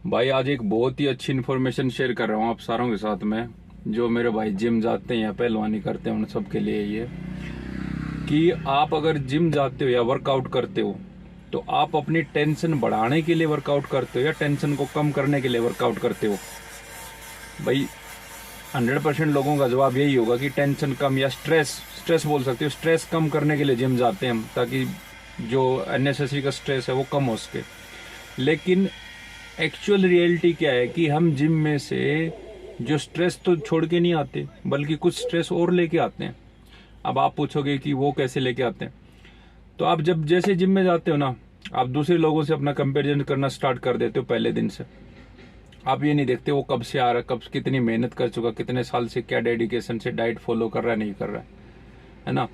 भाई आज एक बहुत ही अच्छी इन्फॉर्मेशन शेयर कर रहा हूँ आप सारों के साथ में। जो मेरे भाई जिम जाते हैं या पहलवानी करते हैं उन सब के लिए ये कि आप अगर जिम जाते हो या वर्कआउट करते हो तो आप अपनी टेंशन बढ़ाने के लिए वर्कआउट करते हो या टेंशन को कम करने के लिए वर्कआउट करते हो। भाई 100% लोगों का जवाब यही होगा कि टेंशन कम या स्ट्रेस स्ट्रेस बोल सकते हो, स्ट्रेस कम करने के लिए जिम जाते हैं हम, ताकि जो अननेसेसरी का स्ट्रेस है वो कम हो सके। लेकिन एक्चुअल रियलिटी क्या है कि हम जिम में से जो स्ट्रेस तो छोड़ के नहीं आते बल्कि कुछ स्ट्रेस और लेके आते हैं। अब आप पूछोगे कि वो कैसे लेके आते हैं, तो आप जब जैसे जिम में जाते हो ना, आप दूसरे लोगों से अपना कंपैरिजन करना स्टार्ट कर देते हो। पहले दिन से आप ये नहीं देखते वो कब से आ रहा है, कब कितनी मेहनत कर चुका, कितने साल से क्या डेडिकेशन से डाइट फॉलो कर रहा है, नहीं कर रहा है ना।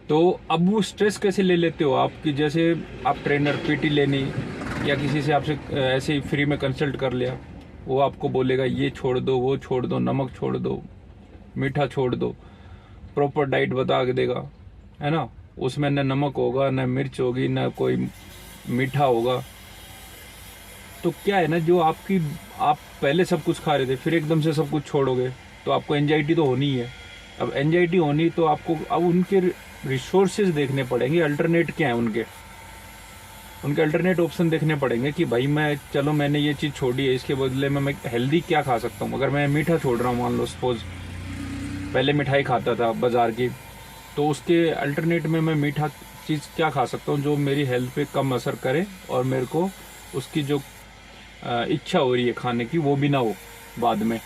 तो अब वो स्ट्रेस कैसे ले लेते हो आप कि जैसे आप ट्रेनर पीटी लेनी या किसी से आपसे ऐसे ही फ्री में कंसल्ट कर लिया, वो आपको बोलेगा ये छोड़ दो, वो छोड़ दो, नमक छोड़ दो, मीठा छोड़ दो, प्रॉपर डाइट बता के देगा, है ना। उसमें न नमक होगा, न मिर्च होगी, न कोई मीठा होगा। तो क्या है ना, जो आप पहले सब कुछ खा रहे थे फिर एकदम से सब कुछ छोड़ोगे तो आपको एंजाइटी तो होनी ही है। अब एंजाइटी होनी तो आपको अब उनके रिसोर्सेज देखने पड़ेंगे, अल्टरनेट क्या है उनके अल्टरनेट ऑप्शन देखने पड़ेंगे कि भाई चलो मैंने ये चीज़ छोड़ी है, इसके बदले में मैं हेल्दी क्या खा सकता हूँ। अगर मैं मीठा छोड़ रहा हूँ, मान लो सपोज पहले मिठाई खाता था बाजार की, तो उसके अल्टरनेट में मैं मीठा चीज़ क्या खा सकता हूँ जो मेरी हेल्थ पे कम असर करे और मेरे को उसकी जो इच्छा हो रही है खाने की वो भी ना हो बाद में।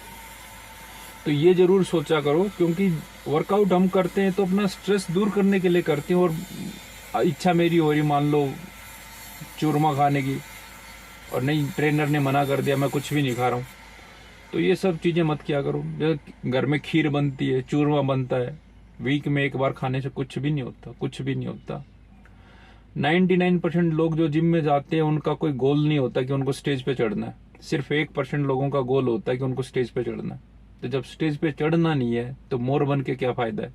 तो ये जरूर सोचा करो, क्योंकि वर्कआउट हम करते हैं तो अपना स्ट्रेस दूर करने के लिए करते हैं, और इच्छा मेरी हो रही मान लो चूरमा खाने की और नहीं, ट्रेनर ने मना कर दिया, मैं कुछ भी नहीं खा रहा हूँ, तो ये सब चीज़ें मत किया करो। जैसे घर में खीर बनती है, चूरमा बनता है, वीक में एक बार खाने से कुछ भी नहीं होता, कुछ भी नहीं होता। 99% लोग जो जिम में जाते हैं उनका कोई गोल नहीं होता कि उनको स्टेज पे चढ़ना है। सिर्फ 1% लोगों का गोल होता है कि उनको स्टेज पे चढ़ना है। तो जब स्टेज पे चढ़ना नहीं है तो मोर बन के क्या फायदा है।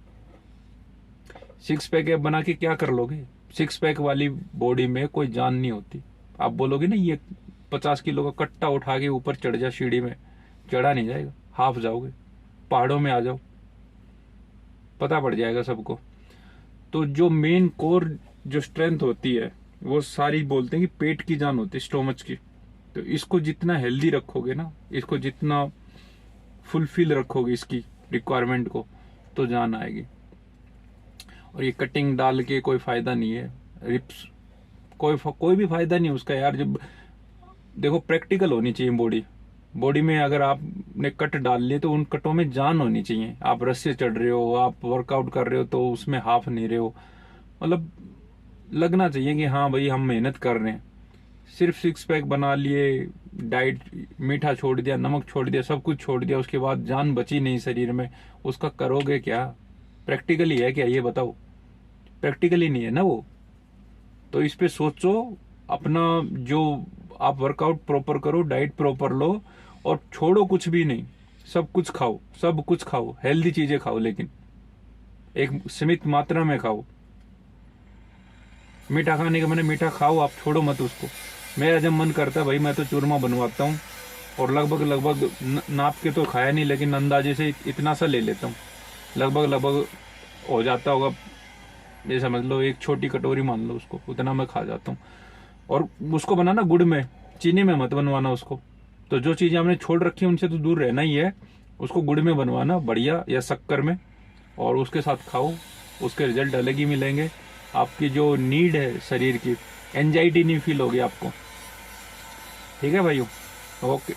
6 पैक बना के क्या कर लोगे। 6 पैक वाली बॉडी में कोई जान नहीं होती। आप बोलोगे ना ये 50 किलो का कट्टा उठा के ऊपर चढ़ जा सीढ़ी में, चढ़ा नहीं जाएगा, हाफ जाओगे। पहाड़ों में आ जाओ, पता पड़ जाएगा सबको। तो जो मेन कोर जो स्ट्रेंथ होती है वो सारी बोलते हैं कि पेट की जान होती है, स्टोमच की। तो इसको जितना हेल्दी रखोगे ना, इसको जितना फुलफिल रखोगे इसकी रिक्वायरमेंट को, तो जान आएगी। और ये कटिंग डाल के कोई फायदा नहीं है, रिप्स कोई भी फायदा नहीं उसका यार। जब देखो प्रैक्टिकल होनी चाहिए बॉडी में। अगर आपने कट डाल लिए तो उन कटों में जान होनी चाहिए। आप रस्से चढ़ रहे हो, आप वर्कआउट कर रहे हो तो उसमें हाफ नहीं रहे हो, मतलब लगना चाहिए कि हाँ भाई हम मेहनत कर रहे हैं। सिर्फ 6 पैक बना लिए, डाइट मीठा छोड़ दिया, नमक छोड़ दिया, सब कुछ छोड़ दिया, उसके बाद जान बची नहीं शरीर में, उसका करोगे क्या। प्रैक्टिकली है क्या ये बताओ। प्रैक्टिकली नहीं है ना वो। तो इस पे सोचो। अपना जो आप वर्कआउट प्रॉपर करो, डाइट प्रॉपर लो, और छोड़ो कुछ भी नहीं। सब कुछ खाओ, सब कुछ खाओ, हेल्दी चीजें खाओ, लेकिन एक सीमित मात्रा में खाओ। मीठा खाने का मैंने मीठा खाओ, आप छोड़ो मत उसको। मेरा जब मन करता है भाई मैं तो चूरमा बनवाता हूँ, और लगभग नाप के तो खाया नहीं, लेकिन अंदाजे से इतना सा ले लेता हूँ। लगभग हो जाता होगा, ये समझ लो एक छोटी कटोरी मान लो उसको, उतना मैं खा जाता हूँ। और उसको बनाना गुड़ में, चीनी में मत बनवाना उसको। तो जो चीजें हमने छोड़ रखी है उनसे तो दूर रहना ही है। उसको गुड़ में बनवाना बढ़िया, या शक्कर में, और उसके साथ खाओ। उसके रिजल्ट अलग ही मिलेंगे। आपकी जो नीड है शरीर की, एंजाइटी नहीं फील होगी आपको। ठीक है भाइयों, ओके।